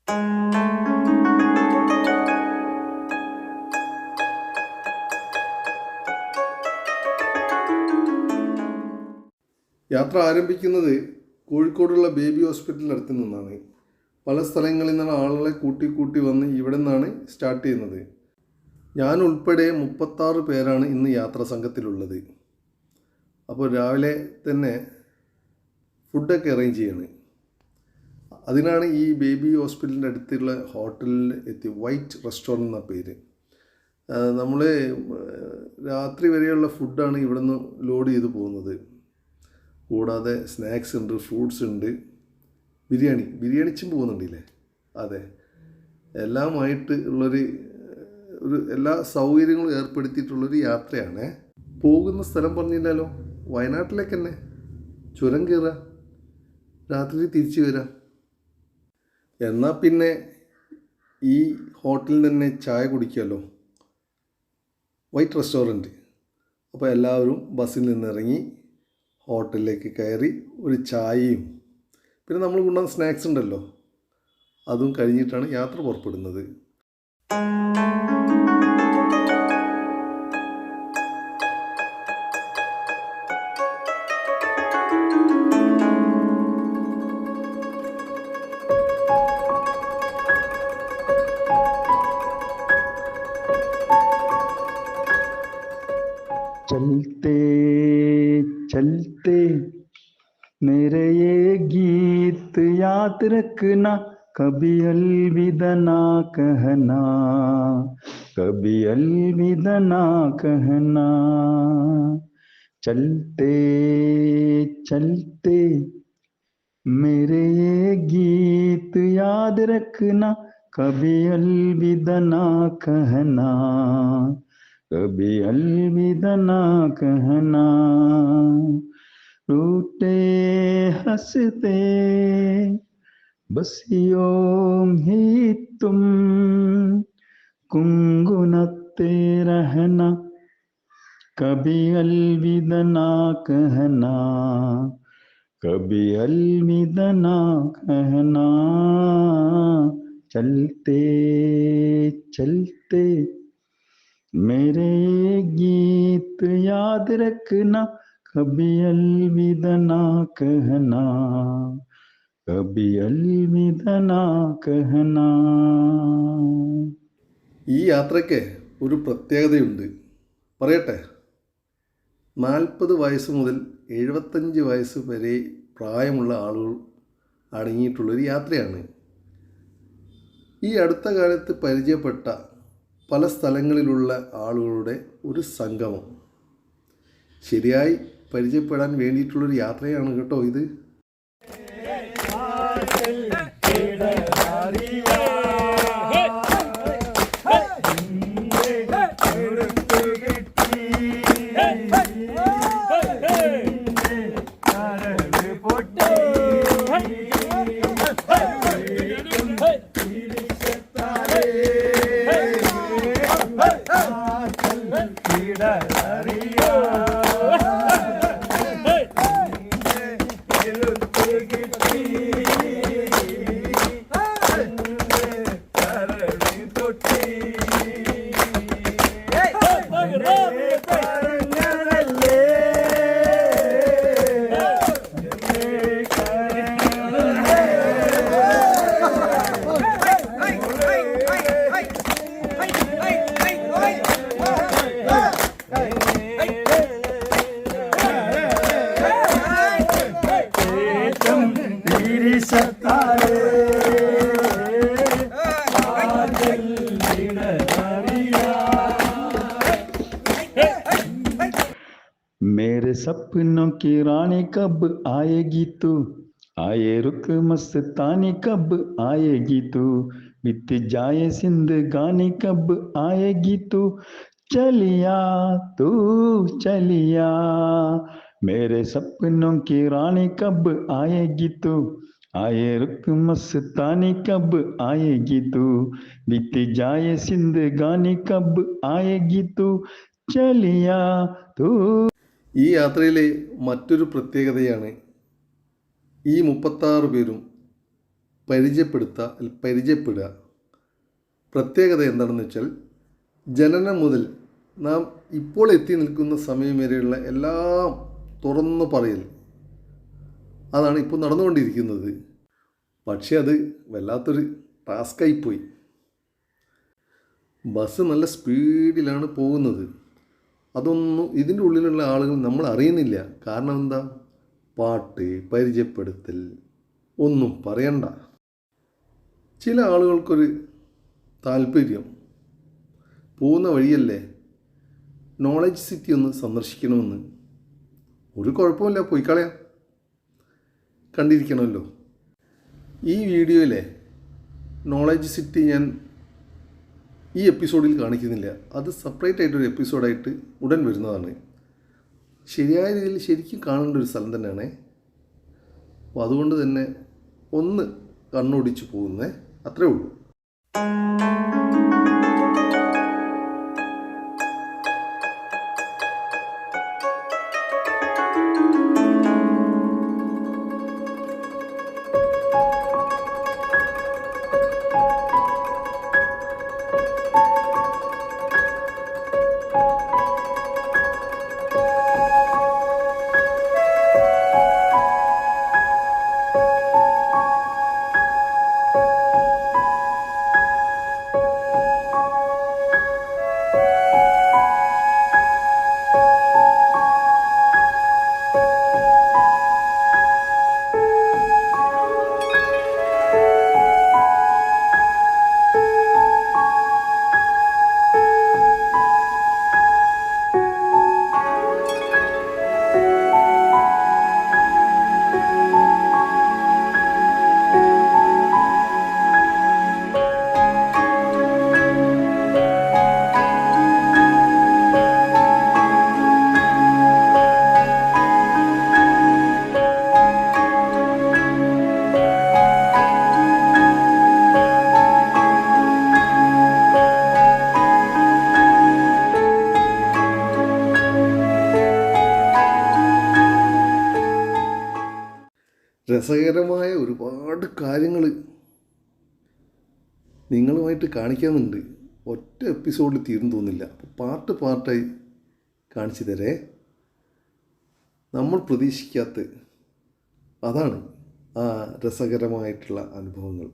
യാത്ര ആരംഭിക്കുന്നത് കോഴിക്കോടുള്ള ബേബി ഹോസ്പിറ്റലിൻ്റെ അടുത്ത് നിന്നാണ്. പല സ്ഥലങ്ങളിൽ നിന്നാണ് ആളുകളെ കൂട്ടി വന്ന് ഇവിടെ നിന്നാണ് സ്റ്റാർട്ട് ചെയ്യുന്നത്. ഞാൻ ഉൾപ്പെടെ 36 പേരാണ് ഇന്ന് യാത്രാ സംഘത്തിലുള്ളത്. അപ്പോൾ രാവിലെ തന്നെ ഫുഡൊക്കെ അറേഞ്ച് ചെയ്യണം. അതിനാണ് ഈ ബേബി ഹോസ്പിറ്റലിൻ്റെ അടുത്തുള്ള ഹോട്ടലിൽ എത്തി. വൈറ്റ് റെസ്റ്റോറൻറ്റ് എന്ന പേര്. നമ്മൾ രാത്രി വരെയുള്ള ഫുഡാണ് ഇവിടെ നിന്ന് ലോഡ് ചെയ്ത് പോകുന്നത്. കൂടാതെ സ്നാക്സ് ഉണ്ട്, ഫ്രൂട്ട്സ് ഉണ്ട്, ബിരിയാണിച്ചും പോകുന്നുണ്ടല്ലേ. അതെ, എല്ലാമായിട്ട് ഉള്ളൊരു എല്ലാ സൗകര്യങ്ങളും ഏർപ്പെടുത്തിയിട്ടുള്ളൊരു യാത്രയാണ്. പോകുന്ന സ്ഥലം പറഞ്ഞില്ലല്ലോ, വയനാട്ടിലേക്ക് തന്നെ. ചുരം കയറുക, രാത്രി തിരിച്ചു വരാം. എന്നാൽ പിന്നെ ഈ ഹോട്ടലിൽ തന്നെ ചായ കുടിക്കാമല്ലോ, വൈറ്റ് റെസ്റ്റോറൻറ്റ്. അപ്പോൾ എല്ലാവരും ബസ്സിൽ നിന്നിറങ്ങി ഹോട്ടലിലേക്ക് കയറി ഒരു ചായയും പിന്നെ നമ്മൾ കൊണ്ടുവന്ന സ്നാക്സ് ഉണ്ടല്ലോ, അതും കഴിഞ്ഞിട്ടാണ് യാത്ര പുറപ്പെടുന്നത്. चलते चलते मेरे ये गीत याद रखना, कभी अलविदा ना कहना, कभी अलविदा ना कहना. चलते चलते मेरे ये गीत याद रखना, कभी अलविदा ना कहना, कभी अलविदा ना कहना. रूठे हंसते बस यूं ही तुम गुनगुनाते रहना, कभी अलविदा ना कहना, कभी अलविदा ना कहना. चलते चलते मेरे गीत याद रखना, कभी अलविदा ना कहना, कभी अलविदा ना कहना. ഈ യാത്രയ്ക്ക് ഒരു പ്രത്യേകതയുണ്ട്, പറയട്ടെ. 40 വയസ്സ് മുതൽ 75 വയസ്സ് വരെ പ്രായമുള്ള ആളുകൾ അടങ്ങിയിട്ടുള്ളൊരു യാത്രയാണ്. ഈ അടുത്ത കാലത്ത് പരിചയപ്പെട്ട പല സ്ഥലങ്ങളിലുള്ള ആളുകളുടെ ഒരു സംഗമം. ശരിയായി പരിചയപ്പെടാൻ വേണ്ടിയിട്ടുള്ളൊരു യാത്രയാണ് കേട്ടോ ഇത്. मेरे सपनों की रानी कब आएगी तू, आए रुक मस्तानी कब आएगी तू, बीत जाए जिंदगानी कब आएगी तू, चलिया तू चलिया. मेरे सपनों की रानी कब आएगी तू, आए रुक मस्तानी कब आएगी तू, बीत जाए जिंदगानी कब आएगी तू, चलिया तू. ഈ യാത്രയിലെ മറ്റൊരു പ്രത്യേകതയാണ് ഈ 36 പേരും പരിചയപ്പെടുക. പ്രത്യേകത എന്താണെന്ന് വെച്ചാൽ ജനനം മുതൽ നാം ഇപ്പോൾ എത്തി നിൽക്കുന്ന സമയം വരെയുള്ള എല്ലാം തുറന്നു പറയൽ. അതാണ് ഇപ്പോൾ നടന്നുകൊണ്ടിരിക്കുന്നത്. പക്ഷേ അത് വല്ലാത്തൊരു ടാസ്കായിപ്പോയി. ബസ് നല്ല സ്പീഡിലാണ് പോകുന്നത്. അതൊന്നും ഇതിൻ്റെ ഉള്ളിലുള്ള ആളുകൾ നമ്മൾ അറിയുന്നില്ല. കാരണം എന്താ? പാട്ട്, പരിചയപ്പെടുത്തൽ, ഒന്നും പറയണ്ട. ചില ആളുകൾക്കൊരു താല്പര്യം, പോകുന്ന വഴിയല്ലേ നോളജ് സിറ്റി ഒന്ന് സന്ദർശിക്കണമെന്ന്. ഒരു കുഴപ്പമില്ല, പോയി കളയാം, കണ്ടിരിക്കണമല്ലോ. ഈ വീഡിയോയിലെ നോളജ് സിറ്റി ഞാൻ ഈ എപ്പിസോഡിൽ കാണിക്കുന്നില്ല. അത് സെപ്പറേറ്റ് ആയിട്ടൊരു എപ്പിസോഡായിട്ട് ഉടൻ വരുന്നതാണ്. ശരിയായ രീതിയിൽ ശരിക്കും കാണേണ്ട ഒരു സ്ഥലം തന്നെയാണ്. അപ്പോൾ അതുകൊണ്ട് തന്നെ ഒന്ന് കണ്ണോടിച്ച് പോകുന്നേ, അത്രേ ഉള്ളൂ. രസകരമായ ഒരുപാട് കാര്യങ്ങൾ നിങ്ങളുമായിട്ട് കാണിക്കാനുണ്ട്. ഒറ്റ എപ്പിസോഡിൽ തീർന്നു തോന്നില്ല. അപ്പോൾ പാർട്ടായി കാണിച്ചു തരേ. നമ്മൾ പ്രതീക്ഷിക്കാത്ത അതാണ് ആ രസകരമായിട്ടുള്ള അനുഭവങ്ങൾ.